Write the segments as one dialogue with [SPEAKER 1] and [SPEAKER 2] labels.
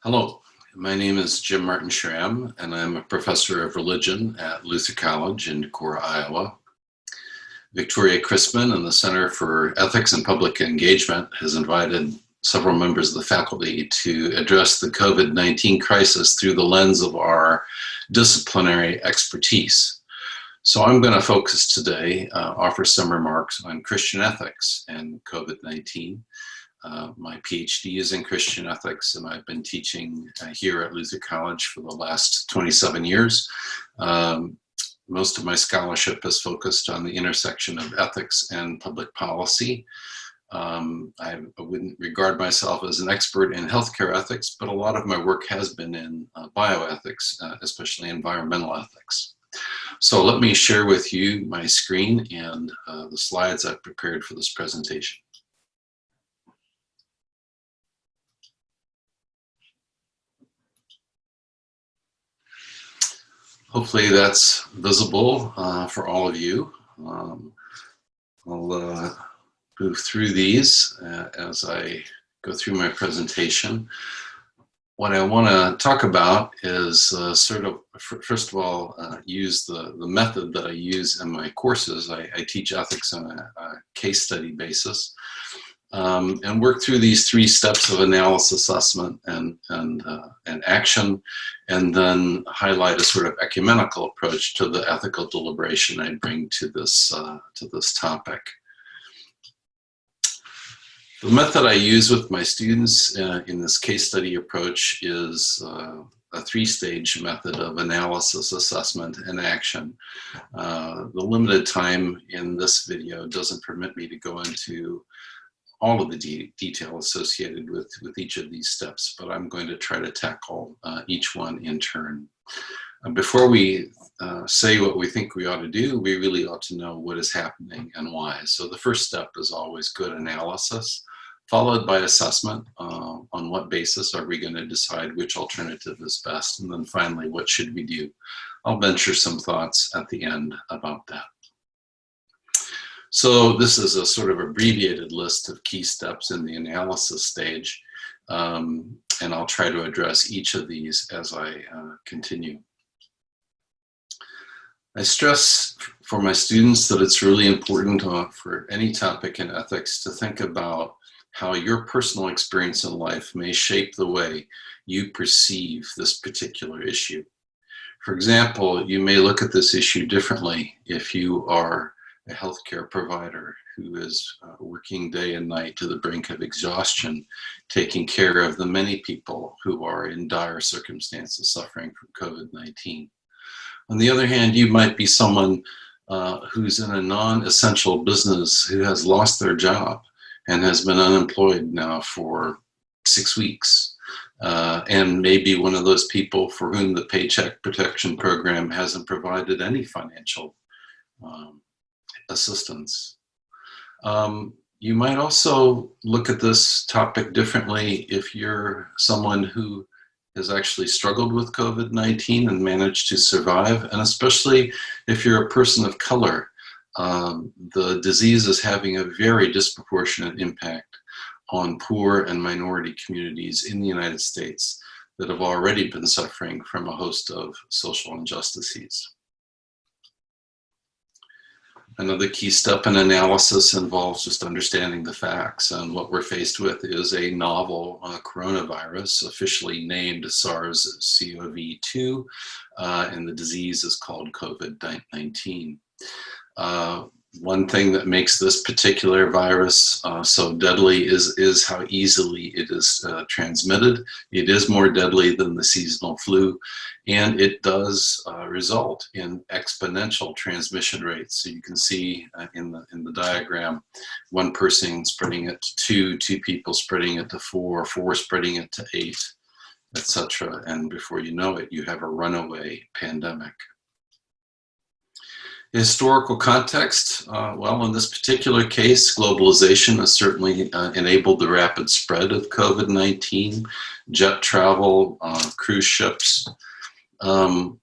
[SPEAKER 1] Hello, my name is Jim Martin Schramm, and I'm a professor of religion at Luther College in Decorah, Iowa. Victoria Chrisman and the Center for Ethics and Public Engagement has invited several members of the faculty to address the COVID-19 crisis through the lens of our disciplinary expertise. So I'm going to focus today, offer some remarks on Christian ethics and COVID-19. My PhD is in Christian ethics, and I've been teaching here at Luther College for the last 27 years. Most of my scholarship is focused on the intersection of ethics and public policy. I wouldn't regard myself as an expert in healthcare ethics, but a lot of my work has been in bioethics, especially environmental ethics. So let me share with you my screen and the slides I've prepared for this presentation. Hopefully that's visible for all of you. I'll move through these as I go through my presentation. What I want to talk about is first of all, use the method that I use in my courses. I teach ethics on a case study basis. And work through these 3 steps of analysis, assessment, and action, and then highlight a sort of ecumenical approach to the ethical deliberation I bring to this topic. The method I use with my students in this case study approach is a 3-stage method of analysis, assessment, and action. The limited time in this video doesn't permit me to go into all of the detail associated with each of these steps, but I'm going to try to tackle each one in turn. Before we say what we think we ought to do, we really ought to know what is happening and why. So the first step is always good analysis, followed by assessment. On what basis are we going to decide which alternative is best? And then finally, what should we do? I'll venture some thoughts at the end about that. So this is a sort of abbreviated list of key steps in the analysis stage, and I'll try to address each of these as I continue. I stress for my students that it's really important for any topic in ethics to think about how your personal experience in life may shape the way you perceive this particular issue. For example, you may look at this issue differently if you are a healthcare provider who is working day and night to the brink of exhaustion, taking care of the many people who are in dire circumstances suffering from COVID-19. On the other hand, you might be someone who's in a non-essential business who has lost their job and has been unemployed now for 6 weeks. And maybe one of those people for whom the Paycheck Protection Program hasn't provided any financial assistance. You might also look at this topic differently if you're someone who has actually struggled with COVID-19 and managed to survive, and especially if you're a person of color. The disease is having a very disproportionate impact on poor and minority communities in the United States that have already been suffering from a host of social injustices. Another key step in analysis involves just understanding the facts, and what we're faced with is a novel coronavirus, officially named SARS-CoV-2, and the disease is called COVID-19. One thing that makes this particular virus so deadly is how easily it is transmitted. It is more deadly than the seasonal flu, and it does result in exponential transmission rates. So you can see in the diagram, one person spreading it to 2 people spreading it to 4, 4 spreading it to 8, etc. And before you know it, you have a runaway pandemic. Historical context, well, in this particular case, globalization has certainly enabled the rapid spread of COVID-19, jet travel, cruise ships. The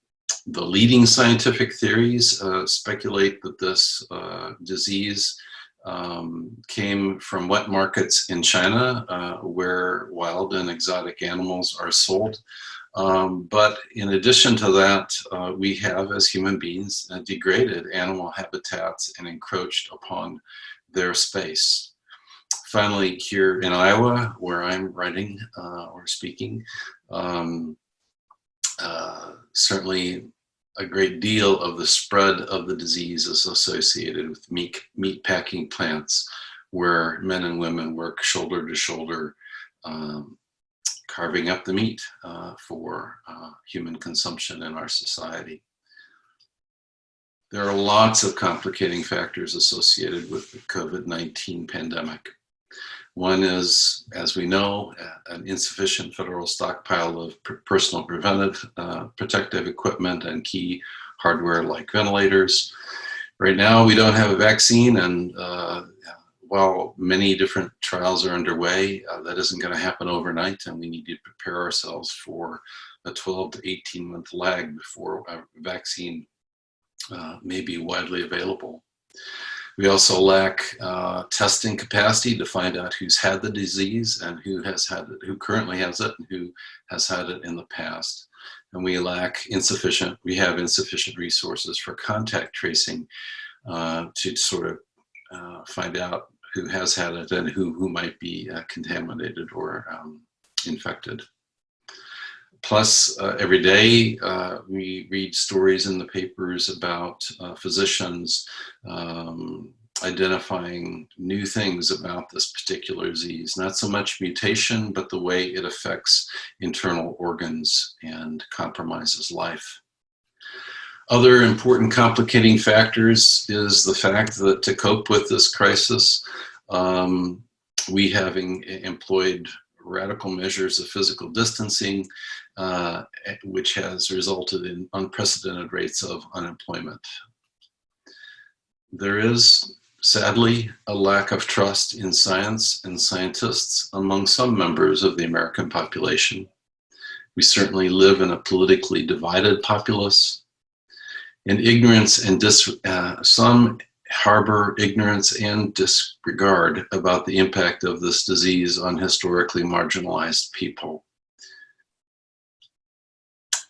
[SPEAKER 1] leading scientific theories speculate that this disease came from wet markets in China, where wild and exotic animals are sold. But in addition to that, we have, as human beings, degraded animal habitats and encroached upon their space. Finally, here in Iowa, where I'm writing or speaking, certainly a great deal of the spread of the disease is associated with meat packing plants, where men and women work shoulder to shoulder, carving up the meat for human consumption in our society. There are lots of complicating factors associated with the COVID-19 pandemic. One is, as we know, an insufficient federal stockpile of personal protective equipment and key hardware like ventilators. Right now, we don't have a vaccine, and while many different trials are underway, that isn't going to happen overnight, and we need to prepare ourselves for a 12 to 18-month lag before a vaccine may be widely available. We also lack testing capacity to find out who's had the disease and who currently has it and who has had it in the past. And we have insufficient resources for contact tracing to sort of find out who has had it and who might be contaminated or infected. Plus, every day we read stories in the papers about physicians identifying new things about this particular disease. Not so much mutation, but the way it affects internal organs and compromises life. Other important complicating factors is the fact that to cope with this crisis, we have employed radical measures of physical distancing, which has resulted in unprecedented rates of unemployment. There is, sadly, a lack of trust in science and scientists among some members of the American population. We certainly live in a politically divided populace, and ignorance and some harbor ignorance and disregard about the impact of this disease on historically marginalized people.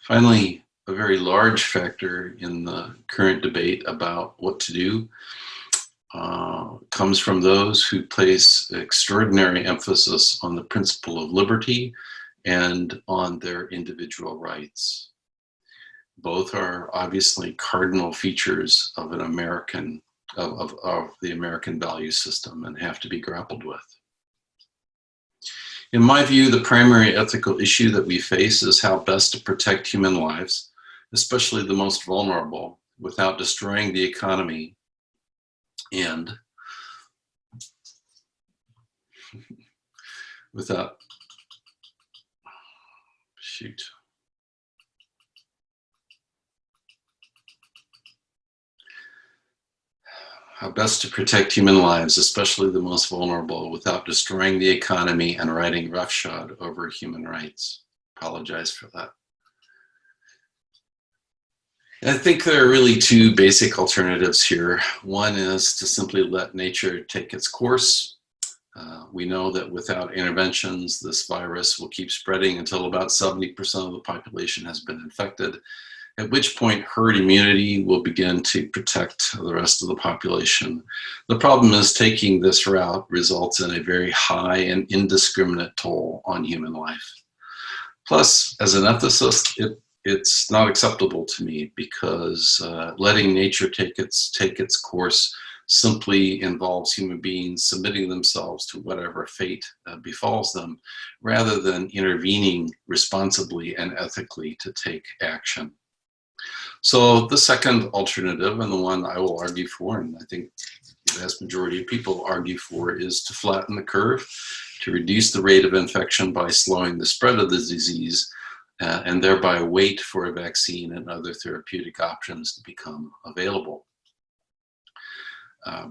[SPEAKER 1] Finally, a very large factor in the current debate about what to do comes from those who place extraordinary emphasis on the principle of liberty and on their individual rights. Both are obviously cardinal features of the American value system and have to be grappled with. In my view, the primary ethical issue that we face is how best to protect human lives, especially the most vulnerable, without destroying the economy and how best to protect human lives, especially the most vulnerable, without destroying the economy and riding roughshod over human rights. Apologize for that. And I think there are really two basic alternatives here. One is to simply let nature take its course. We know that without interventions, this virus will keep spreading until about 70% of the population has been infected, at which point herd immunity will begin to protect the rest of the population. The problem is taking this route results in a very high and indiscriminate toll on human life. Plus, as an ethicist, it's not acceptable to me because letting nature take its course simply involves human beings submitting themselves to whatever fate befalls them, rather than intervening responsibly and ethically to take action. So the second alternative, and the one I will argue for, and I think the vast majority of people argue for, is to flatten the curve, to reduce the rate of infection by slowing the spread of the disease, and thereby wait for a vaccine and other therapeutic options to become available.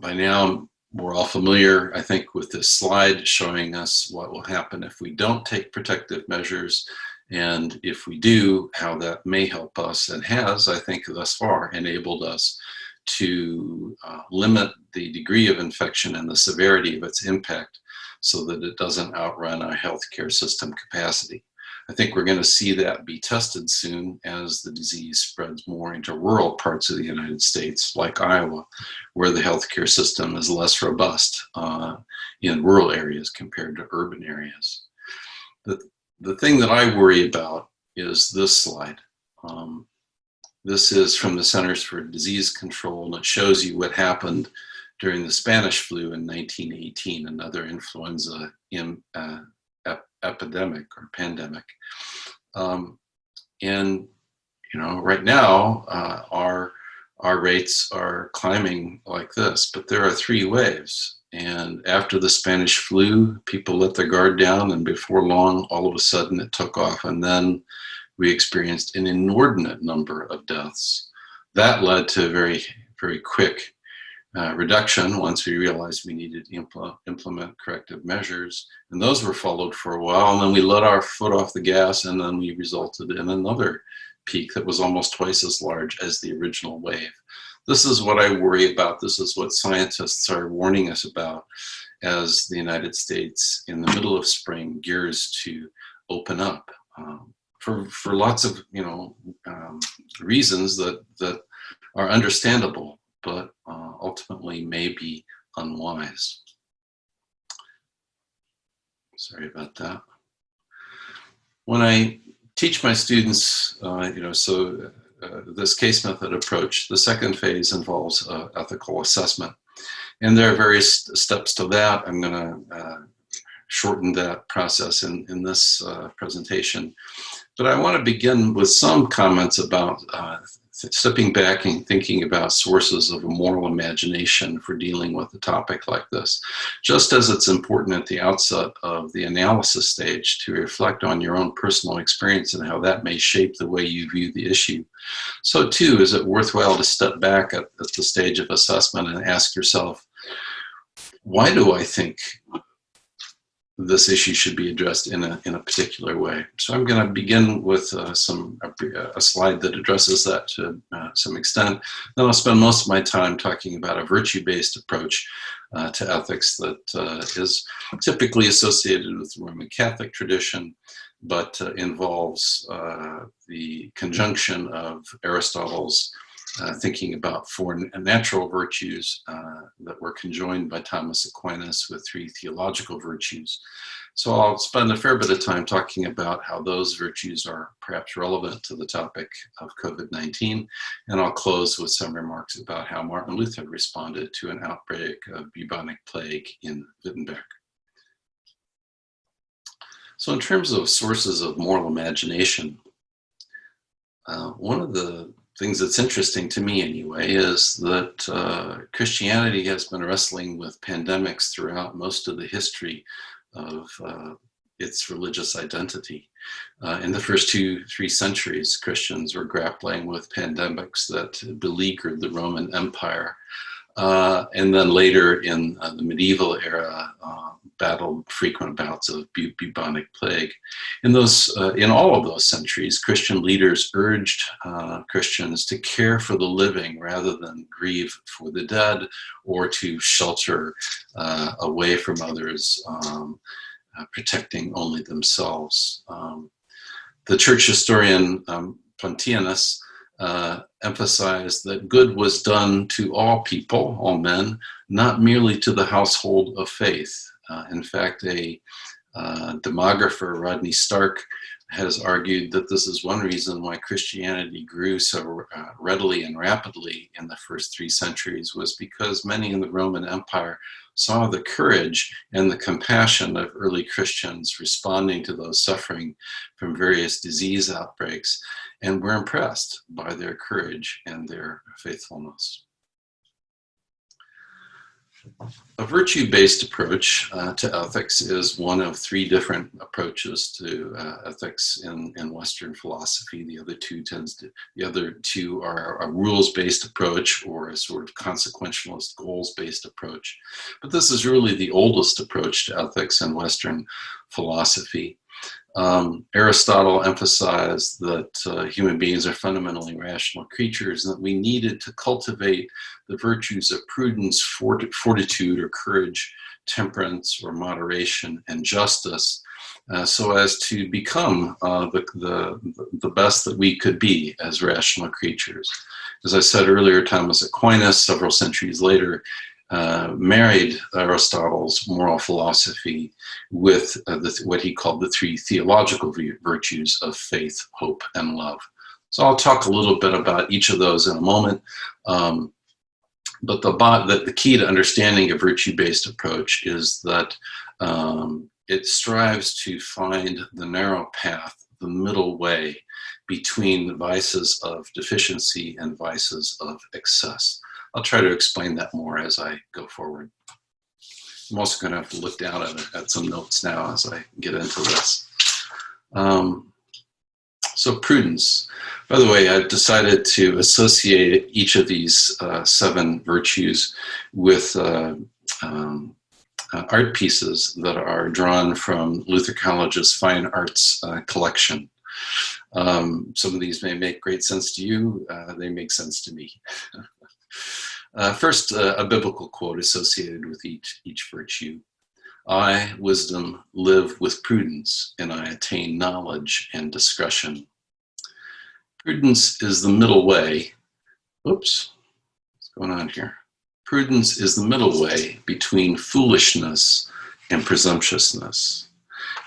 [SPEAKER 1] By now, we're all familiar, I think, with this slide showing us what will happen if we don't take protective measures, and if we do, how that may help us, and has, I think, thus far enabled us to limit the degree of infection and the severity of its impact so that it doesn't outrun our healthcare system capacity. I think we're going to see that be tested soon as the disease spreads more into rural parts of the United States, like Iowa, where the healthcare system is less robust in rural areas compared to urban areas. The thing that I worry about is this slide. This is from the Centers for Disease Control, and it shows you what happened during the Spanish flu in 1918, another influenza epidemic or pandemic. And right now our rates are climbing like this, but there are 3 waves. And after the Spanish flu, people let their guard down, and before long, all of a sudden it took off, and then we experienced an inordinate number of deaths. That led to a very, very quick reduction once we realized we needed to implement corrective measures. And those were followed for a while, and then we let our foot off the gas, and then we resulted in another peak that was almost twice as large as the original wave. This is what I worry about. This is what scientists are warning us about as the United States, in the middle of spring, gears to open up for lots of reasons that are understandable, but ultimately may be unwise. Sorry about that. When I teach my students, this case method approach, the second phase involves ethical assessment. And there are various steps to that. I'm going to shorten that process in this presentation. But I want to begin with some comments about stepping back and thinking about sources of a moral imagination for dealing with a topic like this. Just as it's important at the outset of the analysis stage to reflect on your own personal experience and how that may shape the way you view the issue, so too is it worthwhile to step back at the stage of assessment and ask yourself, why do I think this issue should be addressed in a particular way? So I'm going to begin with a slide that addresses that to some extent. Then I'll spend most of my time talking about a virtue-based approach to ethics that is typically associated with the Roman Catholic tradition, but involves the conjunction of Aristotle's thinking about 4 natural virtues that were conjoined by Thomas Aquinas with 3 theological virtues. So I'll spend a fair bit of time talking about how those virtues are perhaps relevant to the topic of COVID-19, and I'll close with some remarks about how Martin Luther responded to an outbreak of bubonic plague in Wittenberg. So in terms of sources of moral imagination, one of the things that's interesting to me anyway is that Christianity has been wrestling with pandemics throughout most of the history of its religious identity. In the first 2-3 centuries, Christians were grappling with pandemics that beleaguered the Roman Empire. And then later in the medieval era, battled frequent bouts of bubonic plague. In all of those centuries, Christian leaders urged Christians to care for the living rather than grieve for the dead, or to shelter away from others, protecting only themselves. The church historian Pontianus emphasized that good was done to all people, all men, not merely to the household of faith. In fact, a demographer, Rodney Stark, has argued that this is one reason why Christianity grew so readily and rapidly in the first 3 centuries, was because many in the Roman Empire saw the courage and the compassion of early Christians responding to those suffering from various disease outbreaks, and were impressed by their courage and their faithfulness. A virtue-based approach to ethics is one of 3 different approaches to ethics in Western philosophy. The other two are a rules-based approach or a sort of consequentialist goals-based approach. But this is really the oldest approach to ethics in Western philosophy. Aristotle emphasized that human beings are fundamentally rational creatures and that we needed to cultivate the virtues of prudence, fortitude or courage, temperance or moderation, and justice, so as to become the best that we could be as rational creatures. As I said earlier, Thomas Aquinas, several centuries later, married Aristotle's moral philosophy with what he called the three theological virtues of faith, hope, and love. So I'll talk a little bit about each of those in a moment. But the key to understanding a virtue-based approach is that it strives to find the narrow path, the middle way between the vices of deficiency and vices of excess. I'll try to explain that more as I go forward. I'm also going to have to look down at some notes now as I get into this. So prudence. By the way, I've decided to associate each of these 7 virtues with art pieces that are drawn from Luther College's Fine Arts collection. Some of these may make great sense to you. They make sense to me. First, a biblical quote associated with each virtue. I, wisdom, live with prudence, and I attain knowledge and discretion. Prudence is the middle way. Whoops, what's going on here? Prudence is the middle way between foolishness and presumptuousness.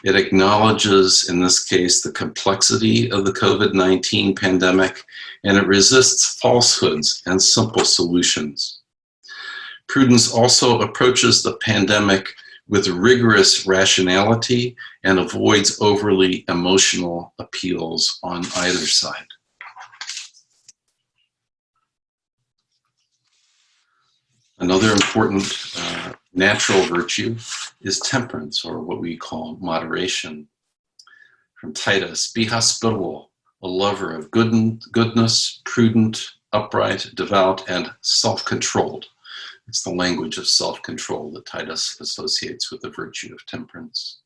[SPEAKER 1] It acknowledges, in this case, the complexity of the COVID-19 pandemic, and it resists falsehoods and simple solutions. Prudence also approaches the pandemic with rigorous rationality and avoids overly emotional appeals on either side. Another important natural virtue is temperance, or what we call moderation. From Titus, be hospitable, a lover of goodness, prudent, upright, devout, and self-controlled. It's the language of self-control that Titus associates with the virtue of temperance.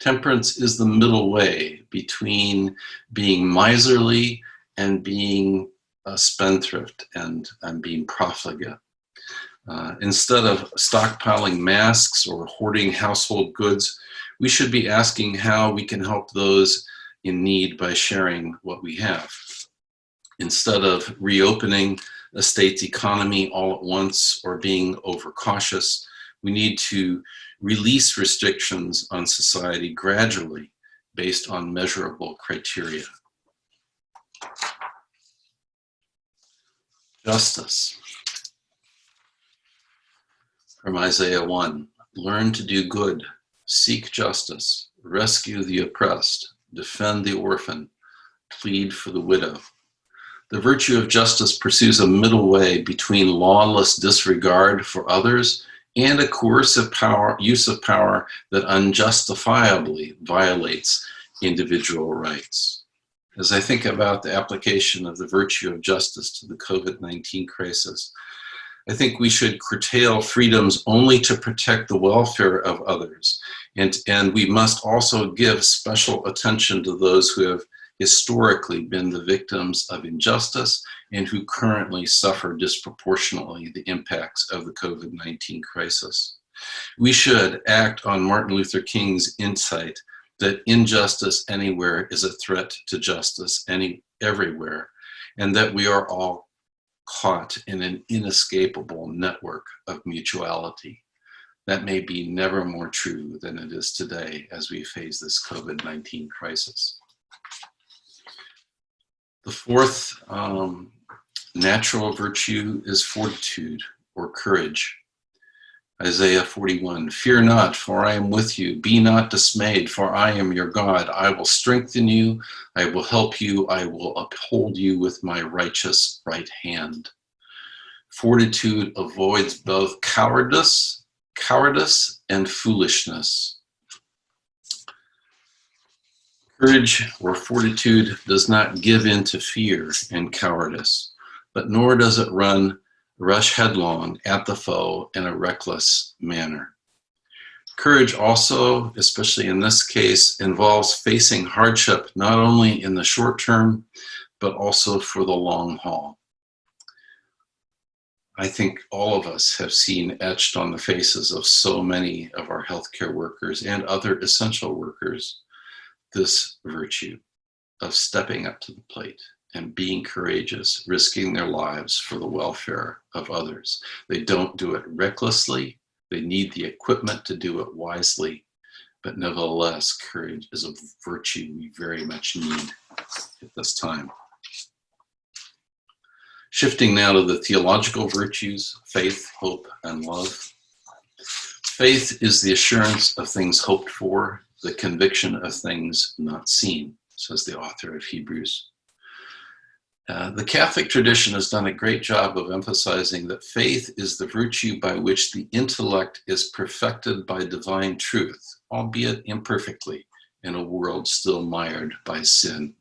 [SPEAKER 1] Temperance is the middle way between being miserly and being a spendthrift and being profligate. Instead of stockpiling masks or hoarding household goods, we should be asking how we can help those in need by sharing what we have. Instead of reopening a state's economy all at once or being overcautious, we need to release restrictions on society gradually based on measurable criteria. Justice. From Isaiah 1, learn to do good, seek justice, rescue the oppressed, defend the orphan, plead for the widow. The virtue of justice pursues a middle way between lawless disregard for others and a coercive use of power that unjustifiably violates individual rights. As I think about the application of the virtue of justice to the COVID-19 crisis, I think we should curtail freedoms only to protect the welfare of others. And we must also give special attention to those who have historically been the victims of injustice and who currently suffer disproportionately the impacts of the COVID-19 crisis. We should act on Martin Luther King's insight that injustice anywhere is a threat to justice everywhere, and that we are all caught in an inescapable network of mutuality. That may be never more true than it is today as we face this COVID-19 crisis. The fourth natural virtue is fortitude or courage. Isaiah 41, fear not, for I am with you. Be not dismayed, for I am your God. I will strengthen you. I will help you. I will uphold you with my righteous right hand. Fortitude avoids both cowardice and foolishness. Courage or fortitude does not give in to fear and cowardice, but nor does it rush headlong at the foe in a reckless manner. Courage also, especially in this case, involves facing hardship not only in the short term, but also for the long haul. I think all of us have seen etched on the faces of so many of our healthcare workers and other essential workers this virtue of stepping up to the plate and being courageous, risking their lives for the welfare of others. They don't do it recklessly. They need the equipment to do it wisely, but nevertheless, courage is a virtue we very much need at this time. Shifting now to the theological virtues, faith, hope, and love. Faith is the assurance of things hoped for, the conviction of things not seen, says the author of Hebrews. The Catholic tradition has done a great job of emphasizing that faith is the virtue by which the intellect is perfected by divine truth, albeit imperfectly, in a world still mired by sin.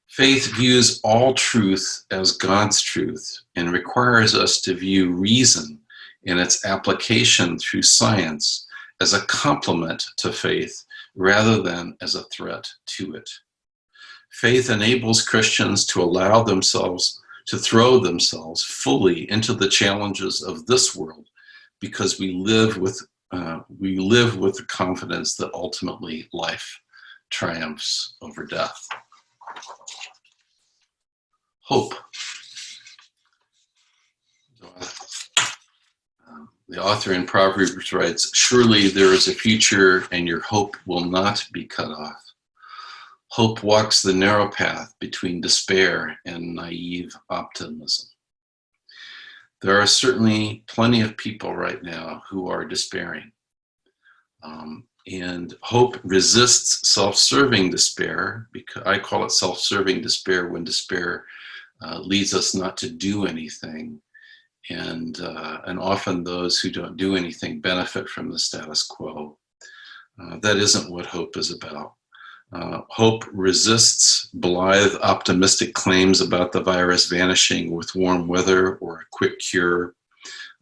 [SPEAKER 1] Faith views all truth as God's truth and requires us to view reason in its application through science as a complement to faith rather than as a threat to it. Faith enables Christians to allow themselves to throw themselves fully into the challenges of this world because we live with the confidence that ultimately life triumphs over death. Hope. The author in Proverbs writes, "Surely there is a future and your hope will not be cut off." Hope walks the narrow path between despair and naive optimism. There are certainly plenty of people right now who are despairing. And hope resists self-serving despair, because I call it self-serving despair when despair leads us not to do anything. And often those who don't do anything benefit from the status quo. That isn't what hope is about. Hope resists blithe, optimistic claims about the virus vanishing with warm weather or a quick cure.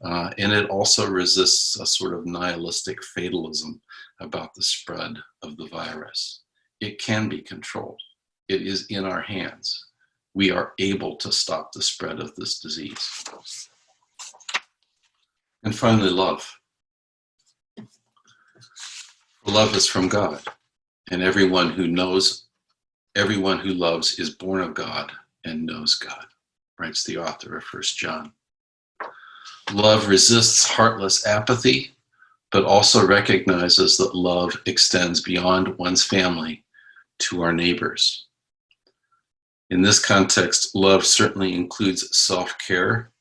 [SPEAKER 1] And it also resists a sort of nihilistic fatalism about the spread of the virus. It can be controlled. It is in our hands. We are able to stop the spread of this disease. And finally, love. Love is from God. And everyone who loves is born of God and knows God, writes the author of 1 John. Love resists heartless apathy, but also recognizes that love extends beyond one's family to our neighbors. In this context, love certainly includes self-care,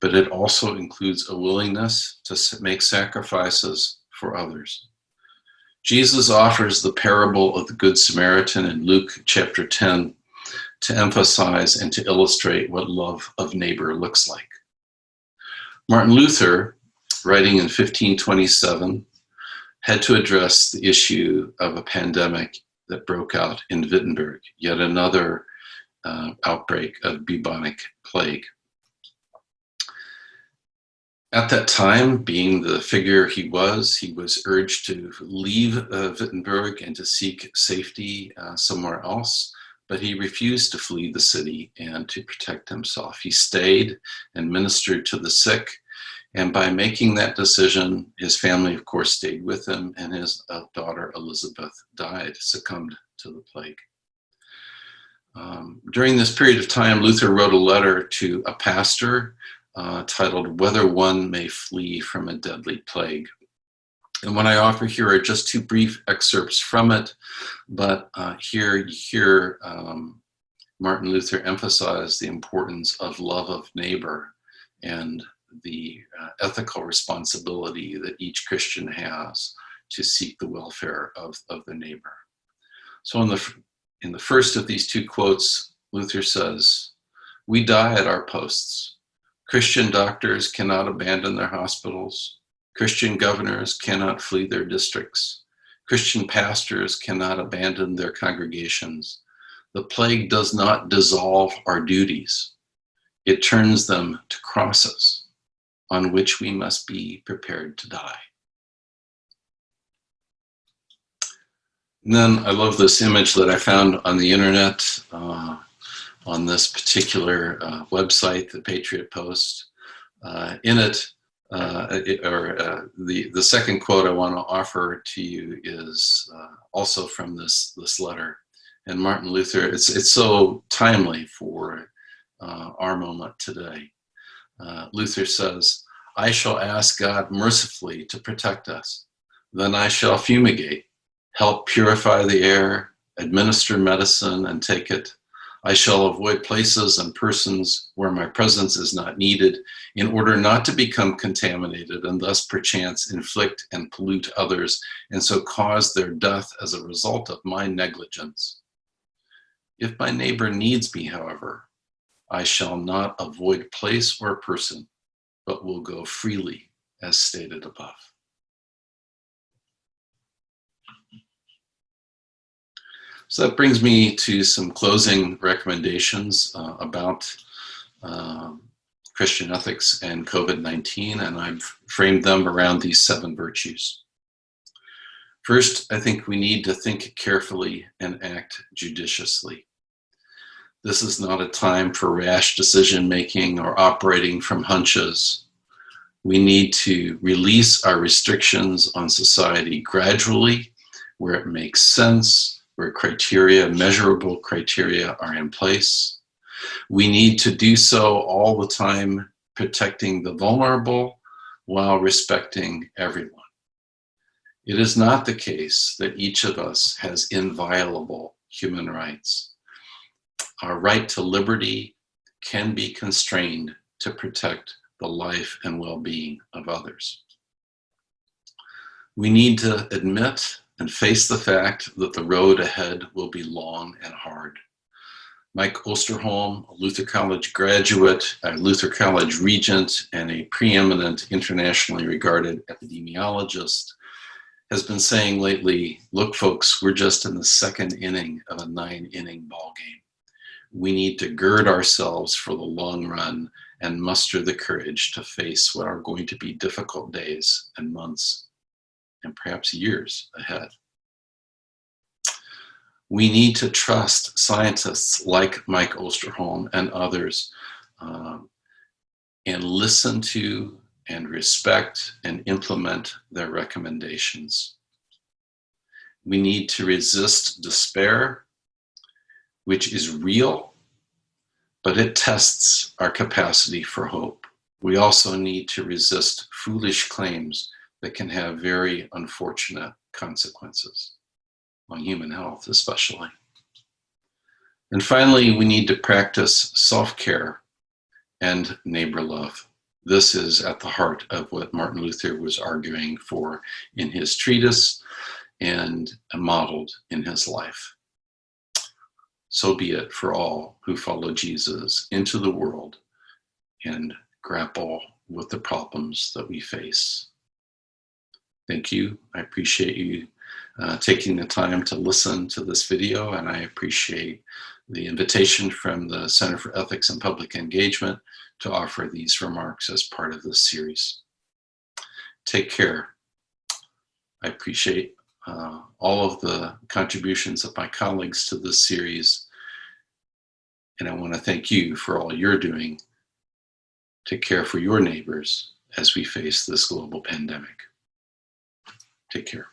[SPEAKER 1] but it also includes a willingness to make sacrifices for others. Jesus offers the parable of the Good Samaritan in Luke chapter 10 to emphasize and to illustrate what love of neighbor looks like. Martin Luther, writing in 1527, had to address the issue of a pandemic that broke out in Wittenberg, yet another outbreak of bubonic plague. At that time, being the figure he was urged to leave Wittenberg and to seek safety somewhere else, but he refused to flee the city and to protect himself. He stayed and ministered to the sick, and by making that decision, his family, of course, stayed with him, and his daughter Elizabeth succumbed to the plague. During this period of time, Luther wrote a letter to a pastor titled "Whether One May Flee from a Deadly Plague." And what I offer here are just two brief excerpts from it, but here you hear Martin Luther emphasize the importance of love of neighbor and the ethical responsibility that each Christian has to seek the welfare of the neighbor. So in the first of these two quotes, Luther says, "We die at our posts. Christian doctors cannot abandon their hospitals. Christian governors cannot flee their districts. Christian pastors cannot abandon their congregations. The plague does not dissolve our duties. It turns them to crosses on which we must be prepared to die." And then I love this image that I found on the internet on this particular website, the Patriot Post. In it, the second quote I want to offer to you is also from this letter. And Martin Luther, it's so timely for our moment today. Luther says, "I shall ask God mercifully to protect us. Then I shall fumigate, help purify the air, administer medicine and take it. I shall avoid places and persons where my presence is not needed in order not to become contaminated and thus perchance inflict and pollute others and so cause their death as a result of my negligence. If my neighbor needs me, however, I shall not avoid place or person, but will go freely as stated above." So that brings me to some closing recommendations about Christian ethics and COVID-19, and I've framed them around these 7 virtues. First, I think we need to think carefully and act judiciously. This is not a time for rash decision-making or operating from hunches. We need to release our restrictions on society gradually, where it makes sense, where measurable criteria are in place. We need to do so all the time, protecting the vulnerable while respecting everyone. It is not the case that each of us has inviolable human rights. Our right to liberty can be constrained to protect the life and well-being of others. We need to admit and face the fact that the road ahead will be long and hard. Mike Osterholm, a Luther College graduate, a Luther College regent, and a preeminent internationally regarded epidemiologist, has been saying lately, look folks, we're just in the 2nd inning of a 9-inning ball game. We need to gird ourselves for the long run and muster the courage to face what are going to be difficult days and months and perhaps years ahead. We need to trust scientists like Mike Osterholm and others and listen to and respect and implement their recommendations. We need to resist despair, which is real, but it tests our capacity for hope. We also need to resist foolish claims that can have very unfortunate consequences on human health, especially. And finally, we need to practice self-care and neighbor love. This is at the heart of what Martin Luther was arguing for in his treatise and modeled in his life. So be it for all who follow Jesus into the world and grapple with the problems that we face. Thank you. I appreciate you taking the time to listen to this video, and I appreciate the invitation from the Center for Ethics and Public Engagement to offer these remarks as part of this series. Take care. I appreciate all of the contributions of my colleagues to this series, and I want to thank you for all you're doing to care for your neighbors as we face this global pandemic. Take care.